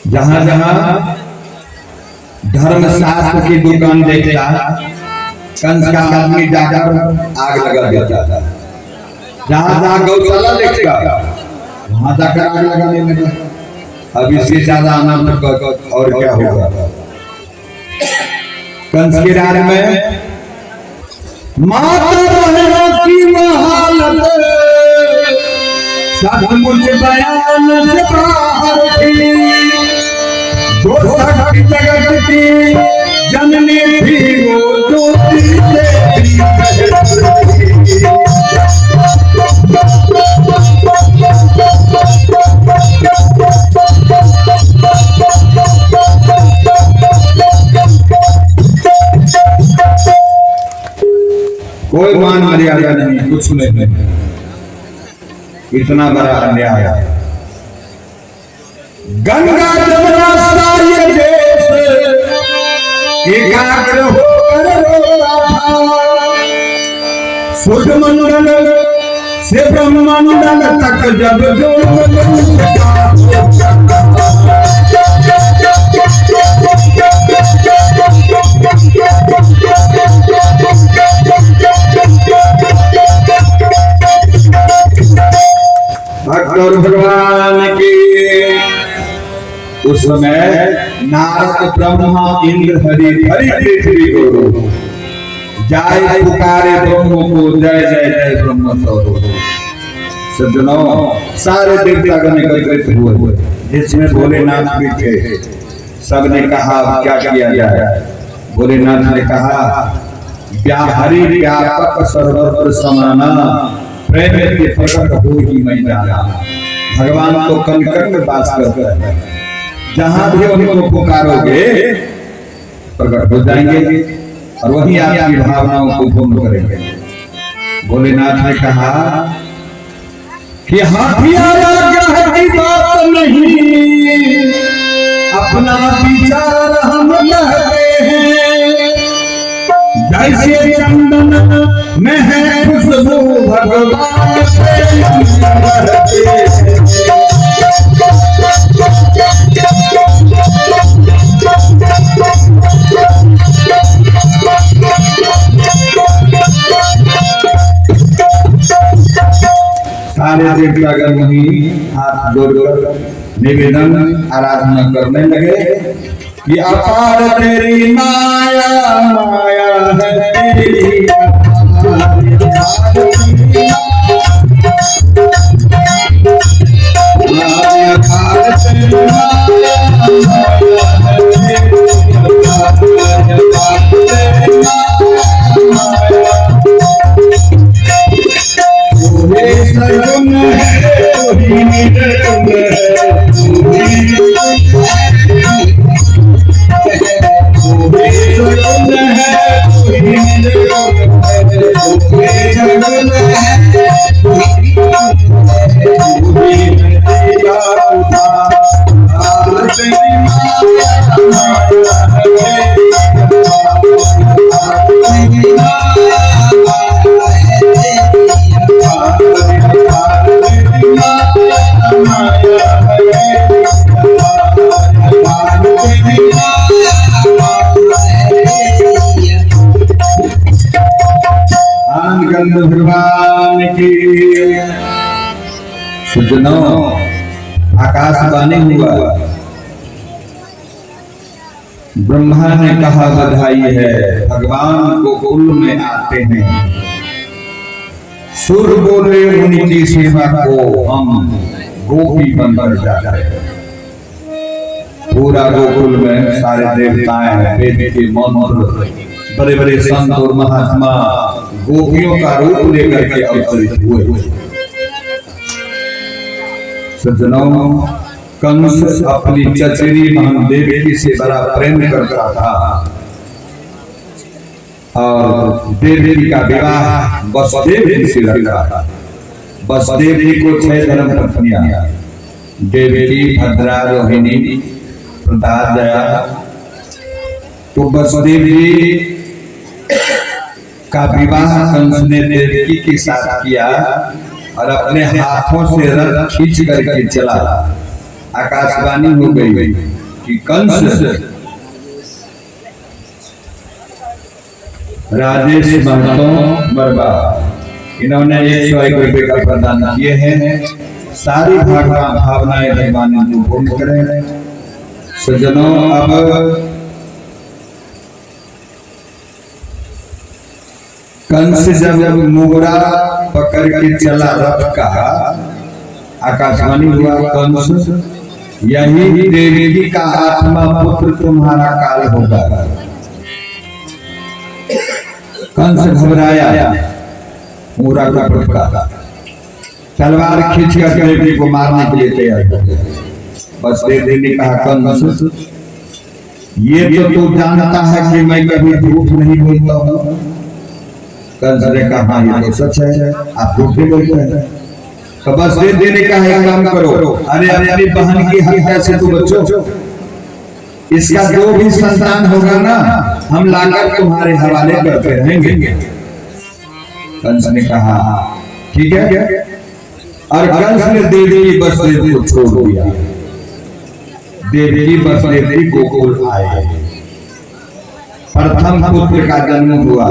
जहां जहां धर्म शास्त्र की दुकान देखता कंस का आदमी जाकर आग लगा देता था। जहां जहां गौशाला देखता वहां जाकर आग लगाने लगा। अब इससे ज्यादा आनंद और क्या होगा। कंस के राज में माता बहनों की महालत सचमुच बयान से बाहर थी। जो शक्ति जगत की जननी थी वो ज्योति से कोई मान मर्यादा नहीं, कुछ नहीं। इतना बड़ा अन्याय। गंगा जमुना सारे देश एकाग्र होकर रोता था। सूर्य मंडल से ब्रह्मंडल तक जब भक्त भगवान की उस समय नारद ब्रह्मा इंद्र हरि हरि पृथ्वी को जाय पुकारे ब्रह्म को जय जय जय ब्रह्म स्वरूप। सज्जनों सारे देवतागण एकत्रित हुए जिसमें भोलेनाथ भी थे। सबने कहा क्या किया जाए। भोलेनाथ ने कहा हरि व्यापक सर्वत्र समाना प्रेम के प्रकट हो ही मैं जाना। भगवान तो कण कण में वास करते हैं। जहां भी उनको पुकारोगे प्रकट हो जाएंगे और वही आपकी भावनाओं को पूर्ण करेंगे। भोलेनाथ ने कहा कि हाथियारा ग्रह की बात नहीं, अपना विचार हम कहते हैं। जैसे चंदन में है खुशबू भगवान सारे देवतागण वहीं हाथ जोड़कर निवेदन आराधना करने लगे कि अपार तेरी माया माया है तेरी भगवान की। सज्जनों आकाशवाणी हुआ। ब्रह्मा ने कहा बधाई है, भगवान को कुल में आते हैं। सुर बोले उनकी सेवा को हम गोपी बनकर जाते हैं। पूरा गोकुल में सारे देवताएं वेद के मंत्र बड़े बड़े संत और महात्मा गोपियों का रूप लेकर के अवतरित हुए। सज्जनों कंस अपनी चचेरी बहन देवकी से बड़ा प्रेम करता था और देवकी का विवाह वसुदेव जी से रखा था। वसुदेव जी को 6 धर्म पत्नियां देवकी, भद्रा, रोहिणी, प्रताप, दया। तो वसुदेव जी का विवाह कंस ने देवकी के साथ किया और अपने हाथों से रथ खींच करके चला। आकाशवाणी हो गई कि कंस राजेश महतो बरबा इन्होंने 101 रुपए का प्रदान किए हैं। सारी भावनाएं भगवान को पूर्ण करें। सज्जनों, अब कंस जब मोहरा पकड़ के चला रथ का, आकाशवाणी हुआ कंस यही देवी का आत्मा पुत्र तुम्हारा काल होगा। कंस घबराया, मोहरा का पटका, तलवार खींच कर देवी को मारने के लिए तैयार हो गया। बस देवी ने कहा कंस ये तो तू जानता है कि मैं कभी झूठ नहीं बोलता हूँ। कंस ने कहा ये तो सच है, आप झूठ नहीं बोलते हैं। तो बस देवी ने कहा एक काम करो, अरे अपनी बहन की हत्या से तू बचो, इसका जो भी संतान होगा ना हम लाकर तुम्हारे हवाले करते रहेंगे। कंस ने कहा ठीक है, और कंस ने देवी वसुदेव को छोड़ दिया। देवी वसुदेव गोकुल आए, प्रथम पुत्र का जन्म हुआ।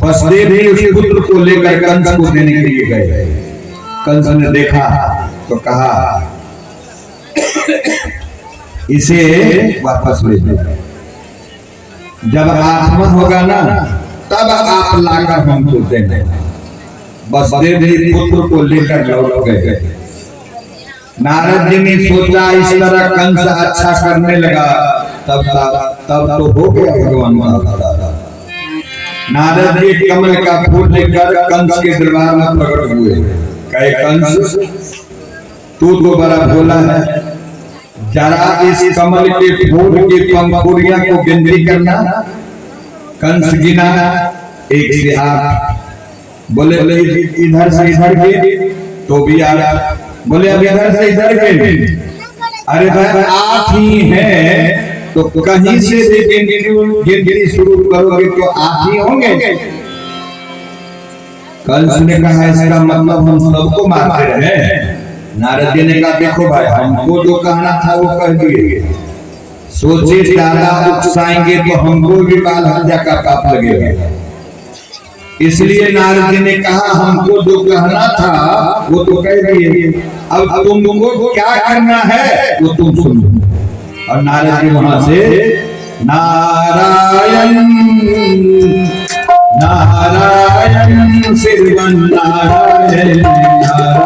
वसुदेव भी उस पुत्र को लेकर कंस को देने के लिए गए। कंस ने देखा तो कहा इसे वापस ले दो, जब आत्मा होगा ना तब आप लाकर हमको देंगे। वसुदेव भी पुत्र को लेकर लौट गए। नारद जी ने सोचा इस तरह कंस अच्छा करने लगा, तब तो हो गया भगवान का। नारद जी कमल का फूल लेकर कंस के दरबार में प्रकट हुए। कहे कंस तू तो बड़ा भोला है, जरा इस कमल के फूल की पंखुड़ियां को गिनती करना। कंस गिना 1 से 8, बोले इधर से इधर के तो भी 8, बोले अब इधर से इधर के, अरे भाई 8 ही है तो कहीं से गिनती शुरू करोगे तो 8 ही होंगे। कंस ने कहा इसका मतलब हम सबको मारते रहे। नारद जी ने कहा देखो भाई हमको जो कहना था वो कह दिए, सोचे ज्यादा उकसाएंगे तो हमको भी बाल हत्या का पाप लगेगा। इसलिए नारद जी ने कहा हमको जो कहना था वो तो कह दिए, अब तुमको क्या करना है वो तुम सुनो। और नारद जी वहां से नारायण नारायण श्रीमन नारायण नारायण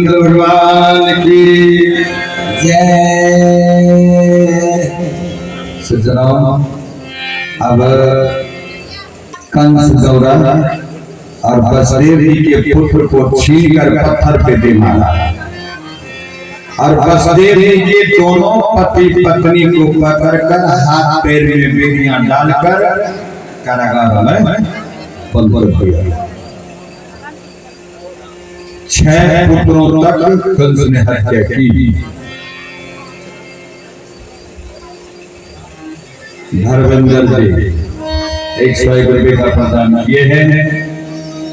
भगवान की जय। सज्जनों, अब कंस दौड़ा और वसुदेव जी के पुत्र को छीनकर पत्थर पे दे मारा और वसुदेव जी के दोनों पति पत्नी को पकड़कर हाथ पैर में बेड़ियां डालकर कारागार में बंद कर दिया। 6 पुत्रों तक कंस ने हत्या की। धर्मेंद्र जी 101 रुपए का प्रदान किए हैं।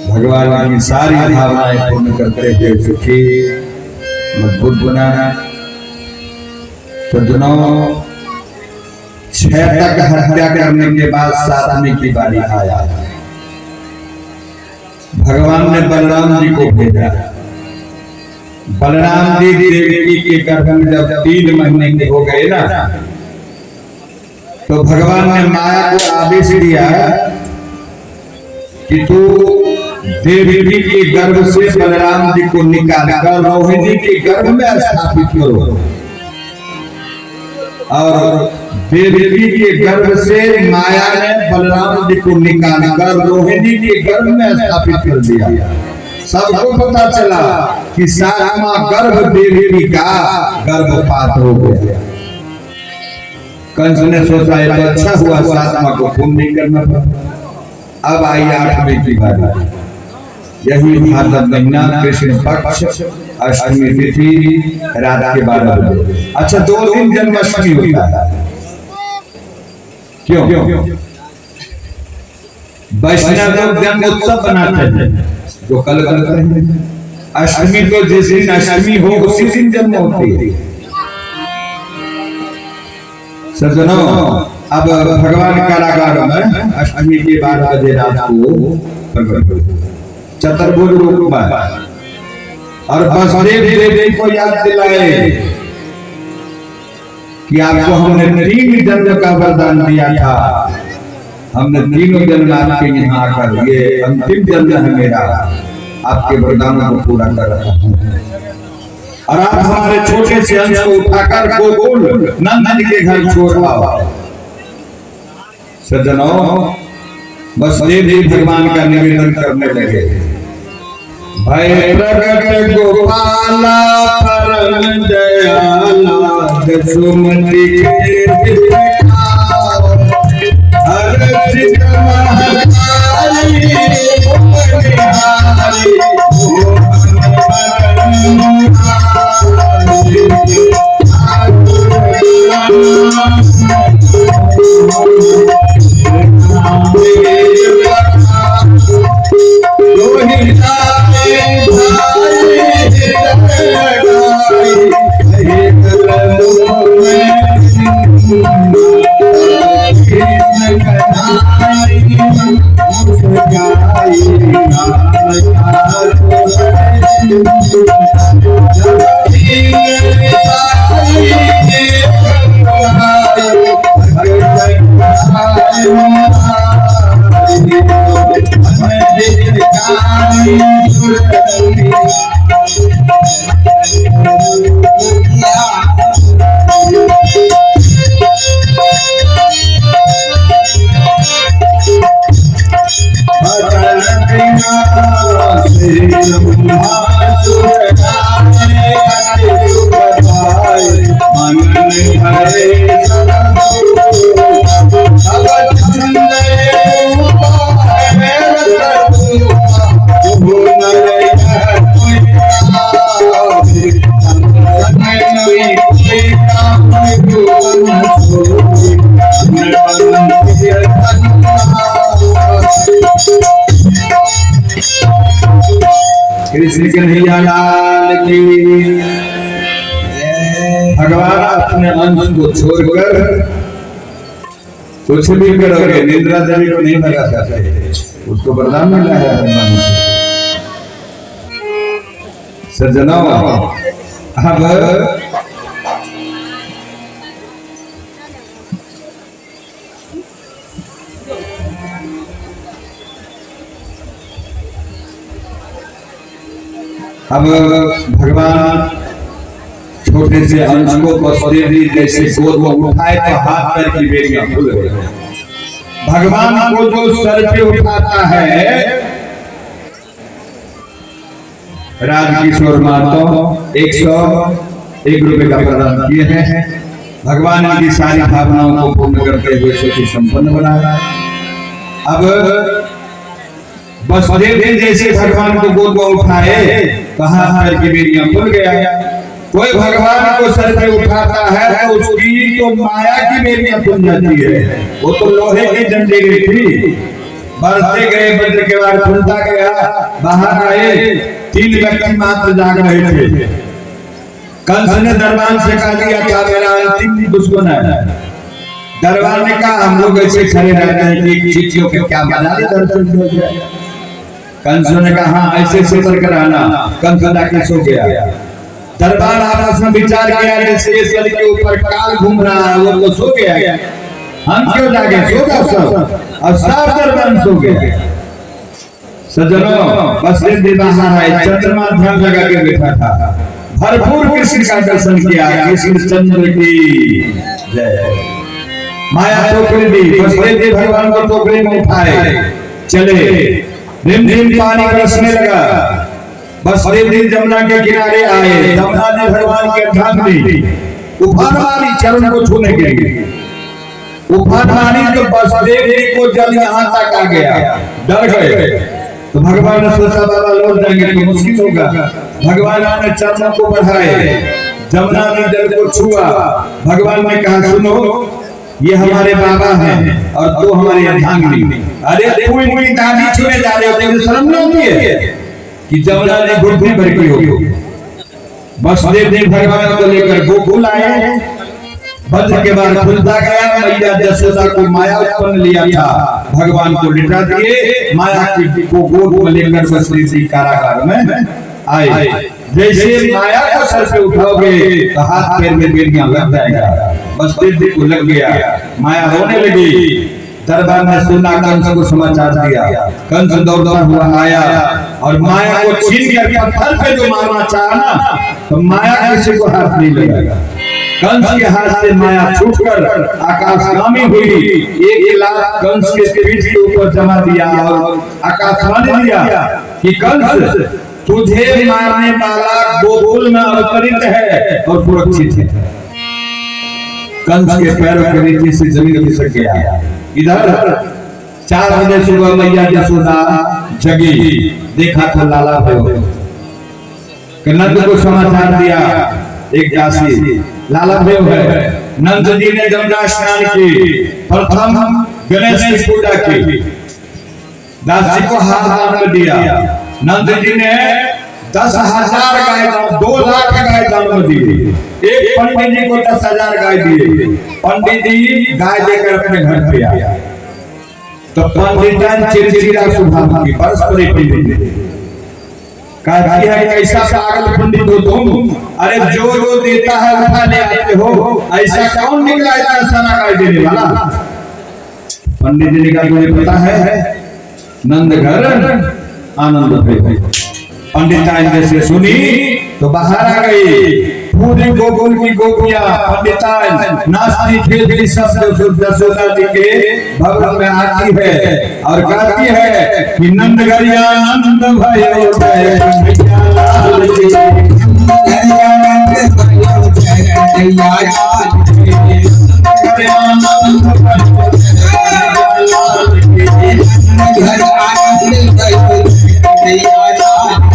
भगवान की सारी भावनाएं पूर्ण करते हुए सुखी मजबूत बनाना। सज्जनों, 6 तक हत्या करने के बाद 7वें की बारी आया। भगवान ने बलराम जी को भेजा। बलराम जी देवकी के गर्भ में जब 3 महीने के हो गए ना तो भगवान ने माया को आदेश दिया कि तू देवकी के गर्भ से बलराम जी को निकाल कर रोहिणी के गर्भ में स्थापित करो। और देवकी के गर्भ से माया ने बलराम जी को निकाल कर रोहिणी के गर्भ में स्थापित कर दिया। सबको पता चला कि सातवां गर्भ देवकी का गर्भपात हो गया। कंस ने सोचा ये तो अच्छा हुआ, सातवां को खून नहीं करना पड़ा। अब आई 8वें की बारी। यही भाद्रपद महीना कृष्ण पक्ष अष्टमी तिथि रात के 12 बजे। अच्छा 2 दिन जन्माष्टमी होता है। क्यों? वैष्णव लोग जन्म उत्सव मनाते हैं जो कल करते हैं। अष्टमी तो जिस दिन अष्टमी हो उसी दिन जन्म होती है। सज्जनों, अब भगवान कारागार में अष्टमी के 12 बजे रात को प्रकट हुए चतुर्भुज रूप में, और वसुदेव देवी को याद दिलाए कि आपको हमने 3 जन्म का वरदान दिया था। हमने 3 जन्म आपके यहाँ आकर, ये अंतिम जन्म है मेरा, आपके वरदानों को पूरा कर रहा हूँ। और आप हमारे छोटे से अंश को उठाकर गोकुल नंदन के घर छोड़ आओ। सज्जनों, वसुदेव जी भगवान का निवेदन करने लगे, भय प्रगट गोपाला परम दयाला सुमति हर्षित महतारी कृष्ण कन्हैया लाल की। भगवान अपने अंश को छोड़कर कुछ भी करोगे, निद्रा देवी को नहीं लगा सकते, उसको वरदान मिला है हनुमान से। सज्जनों, अब भगवान छोटे से अंश को वसुदेव जी जैसे गोद में उठाए तो हाथ पैर की बेड़ियां खुल गई। भगवान को जो सर पे उठाता है, राजकिशोर मातो 101 रुपए का प्रदान किए हैं। भगवान की सारी भावनाओं को पूर्ण करते हुए सोची संपन्न बना रहा है। अब वसुदेव जी जैसे भगवान को गोद में उठाए तो हाथ पैर की बेड़ियां खुल गया। कोई भगवान को सर पे उठाता है तो उसकी तो माया की बेड़ियां खुल जाती है। वो तो लोहे की जंजीरें थी, बढ़ते गए वज्र के बाद खुलता गया। बाहर आए 3 व्यक्ति मात्र जाग रहे थे। कंस ने दरबार से कह दिया क्या मेरा अंतिम दुश्मन है। दरबार ने कहा हम लोग ऐसे खड़े रहते हैं कि चीटियों के क्या बना दर्शन हो जाए। कंस ने कहा हाँ ऐसे से कर आना। कंस जाके सो गया। दरबार आपस में विचार किया जिसके सर के ऊपर काल घूम रहा है वो तो सो गया। हम क्यों जागे, सो जाओ सब, और सब दरबान सो गए। सज्जनों, बसदेव जी बाहर आए, चंद्रमा ध्यान लगा के बैठा था, भरपूर कृष्ण का दर्शन किया। कृष्ण चंद्र की जय। माया टोकरी दी, बसदेव जी भगवान को टोकरी में उठाए, चले, रिम रिम पानी बरसने लगा। बसदेव जी जमुना के किनारे आए, जमुना जी भगवान के अर्धांगिनी उफान मारी चरण को छूने के लिए। उफान मारी तो बसदेव जी को जल यहाँ तक आ गया, डर गए। तो भगवान ने सोचा बाबा लौट जाएंगे तो मुश्किल होगा। भगवान ने चरणों को बढ़ाए, जमुना ने जल को छुआ। भगवान ने कहा सुनो, ये हमारे बाबा हैं और तू हमारी अर्धांगिनी। अरे कोई कोई दादी छूने जा रहे हो, तेरे शर्म नहीं होती है कि जमुना ने घुटने भर की हो। बसदेव जी भगवान को लेकर गोकुल आए। वज्र के बाद खुलता गया, मैया यशोदा को माया उत्पन्न लिया था, भगवान को लिटा दिए। माया को गोद में लेकर बसदेव जी कारागार में आए। जैसे माया को सर पे उठाओगे तो हाथ पैर में बेड़ियां लग जाएगा। बसदेव जी को लग गया, माया रोने लगी। दरबार में सुना, कंस को समाचार दिया। कंस दौड़ता हुआ आया और माया को छीन कर पत्थर पे जो मारना चाहा ना, तो माया किसी को हाथ नहीं लगाया। कंस के हाथ से माया छूटकर आकाशगामी हुई। 1 लाख कंस के पीठ के ऊपर जमा दिया और आकाशवाणी दिया कि कंस तुझे मारने वाला गोकुल में अवतरित है और सुरक्षित है। कंस के पैरों के नीचे से जमीन खिसक गया। इधर 4 बजे सुबह मैया यशोदा जगी, देखा था लाला भयो। नंद को समाचार दिया, एक दासी लाला भयो है। नंद जी ने गंगा स्नान की, प्रथम गणेश की पूजा की, दासी को हाथ दान दिया। नंद जी ने 10,000 गाय, 2 लाख गाय दान में दी। एक पंडित जी को 10,000 गाय दिए। पंडित जी गाय देकर अपने घर पे आया तो पंडितन चिड़चिड़ा स्वभाव की परस्पर पंडित कहती है, कैसा पागल पंडित हो तुम, अरे जो देता है उठा ले आते हो, ऐसा कौन निकला इतना सारा गाय देने वाला। पंडित जी ने कहा मुझे पता है, नंद घर आनंद भय। पंडिताइन जैसे सुनी तो बाहर आ गई। पूरे गोकुल की गोपियां पंडिताइन नाचती खेलती सब यशोदा जी के भवन में आती है और कहती है कि नंद घर आनंद भयो जय कन्हैया लाल की, आनंद भयो जय कन्हैया लाल की, आनंद भयो जय लाल की, घर आनंद भयो कन्हैया लाल की,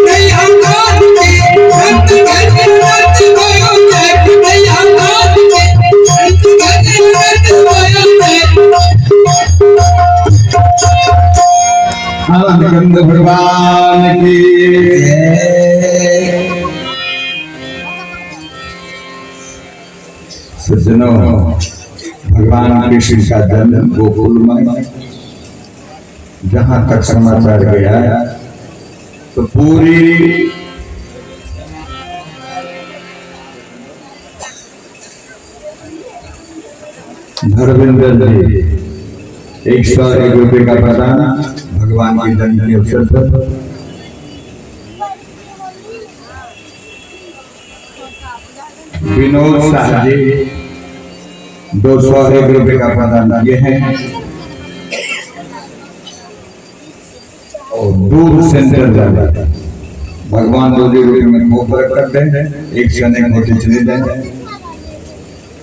Hey, सज्जनों, भगवान कृष्ण का जन्म गोकुल में, जहां तक समाचार गया तो पूरी धर्मेंद्र जी 101 रुपये का प्रदान भगवान के जन्म के अवसर पर। विनोद शाह जी 201 रुपये का प्रदान किए हैं। और दूर सेंटर जाता भगवान रोजी रोटी में खूब बरकत दे, एक से अनेक होते चले जाए।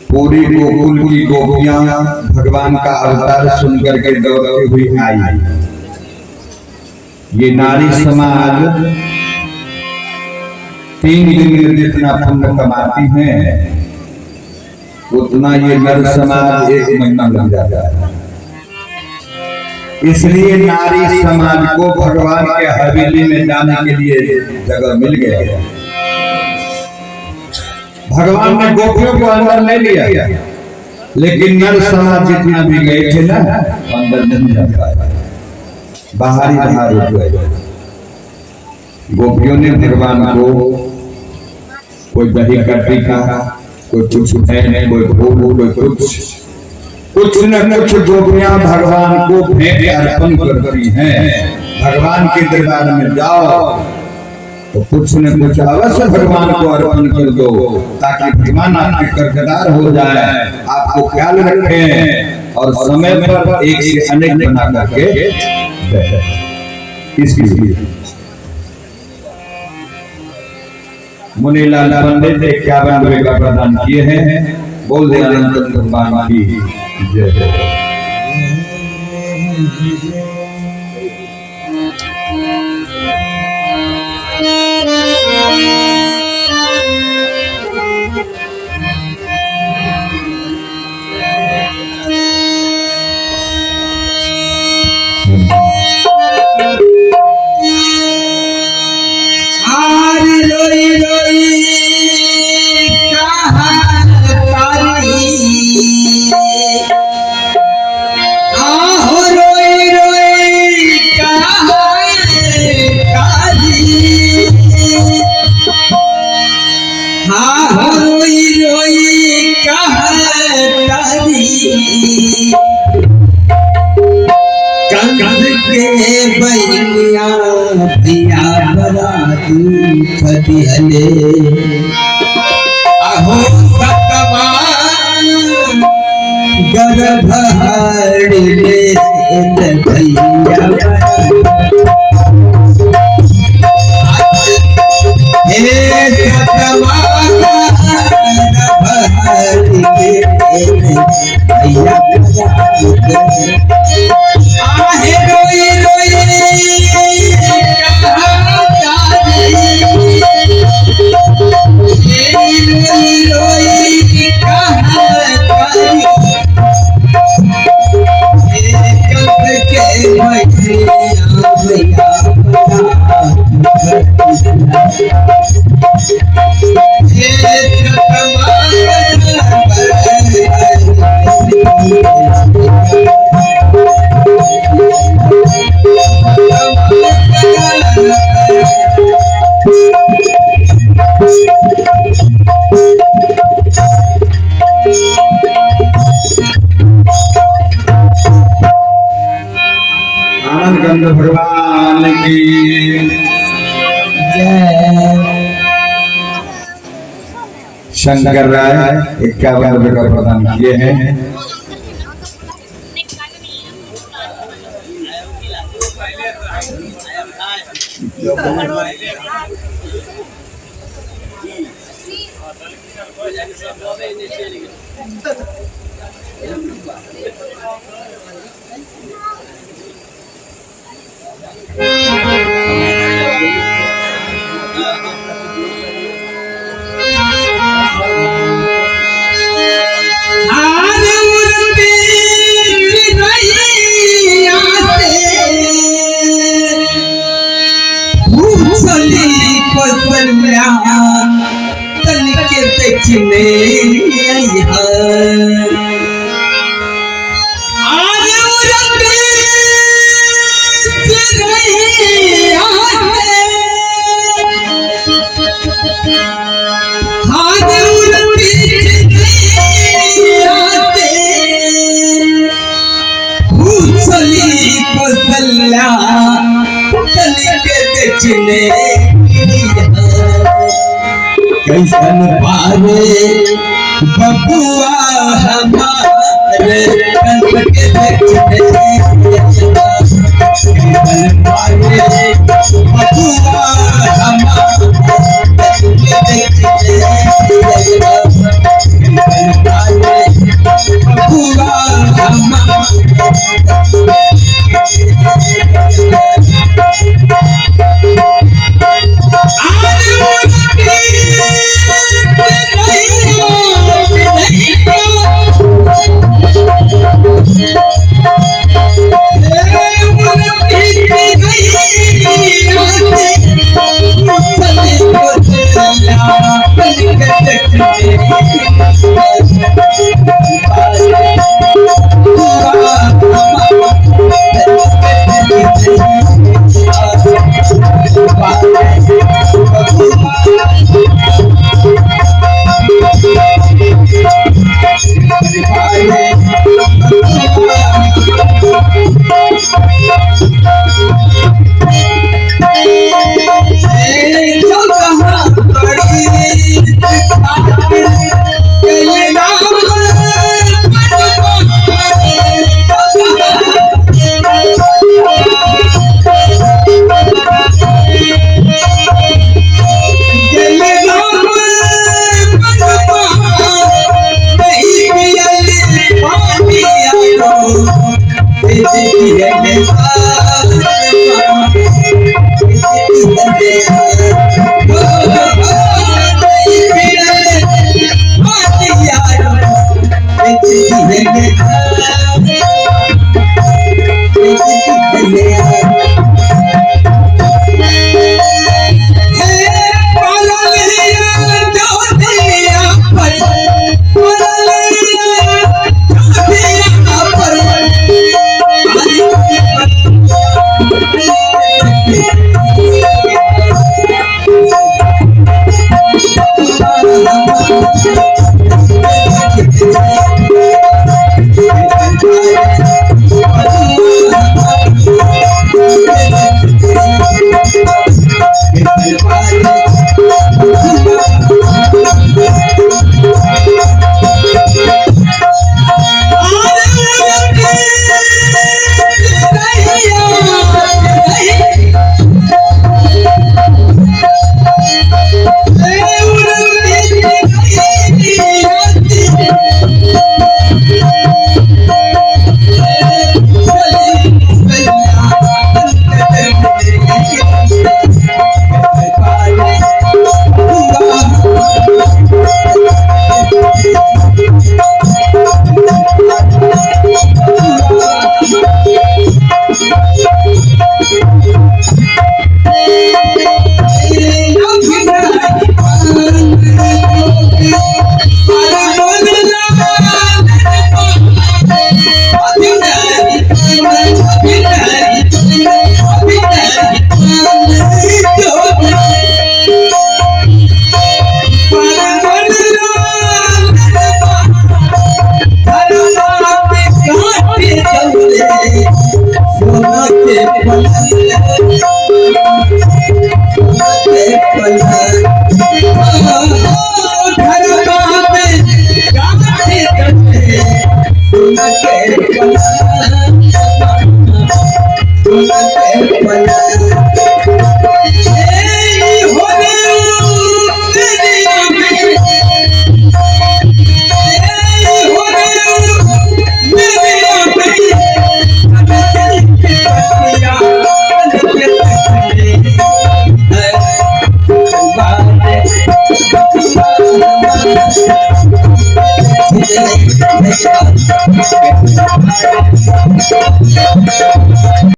पूरी गोकुल की गोपियां भगवान का अवतार सुनकर के दौड़ती हुई आई। ये नारी समाज 3 दिन में जितना पुण्य कमाती हैं उतना ये नर समाज 1 महीना लग जाता है। इसलिए नारी समाज को भगवान के हवेली में जाने के लिए जगह मिल गया। भगवान ने गोपियों को अंदर ले लिया, लेकिन नर समाज जितना भी गए थे ना अंदर नहीं जा पाए, बाहर ही बाहर रुक गए। गोपियों ने भगवान को कोई दही का टीका, कोई कुछ है, कोई भोग, कोई कुछ न कुछ गोपियां भगवान को भेंट अर्पण करती हैं। भगवान के दरबार में जाओ तो कुछ न कुछ अवश्य भगवान को अर्पण कर दो, ताकि भगवान आपके कर्जदार हो जाए, आपको ख्याल रखें और समय पर एक से अनेक बना करके दे। इसलिए मुनीलाल पंडित 51 रुपये का प्रदान किए हैं। बोल दे अनंत भगवान की जय। अहो गर्भहार आनंद गंध भगवान की जय। शंकर राय 51 रुपये का प्रदान किए हैं। तनिके देखने कैसन पारे बबुआ हमारे कंठ के देखने कैसन पारे बबुआ हमारे कंठ के देखने कैसन पारे बबुआ Thank you.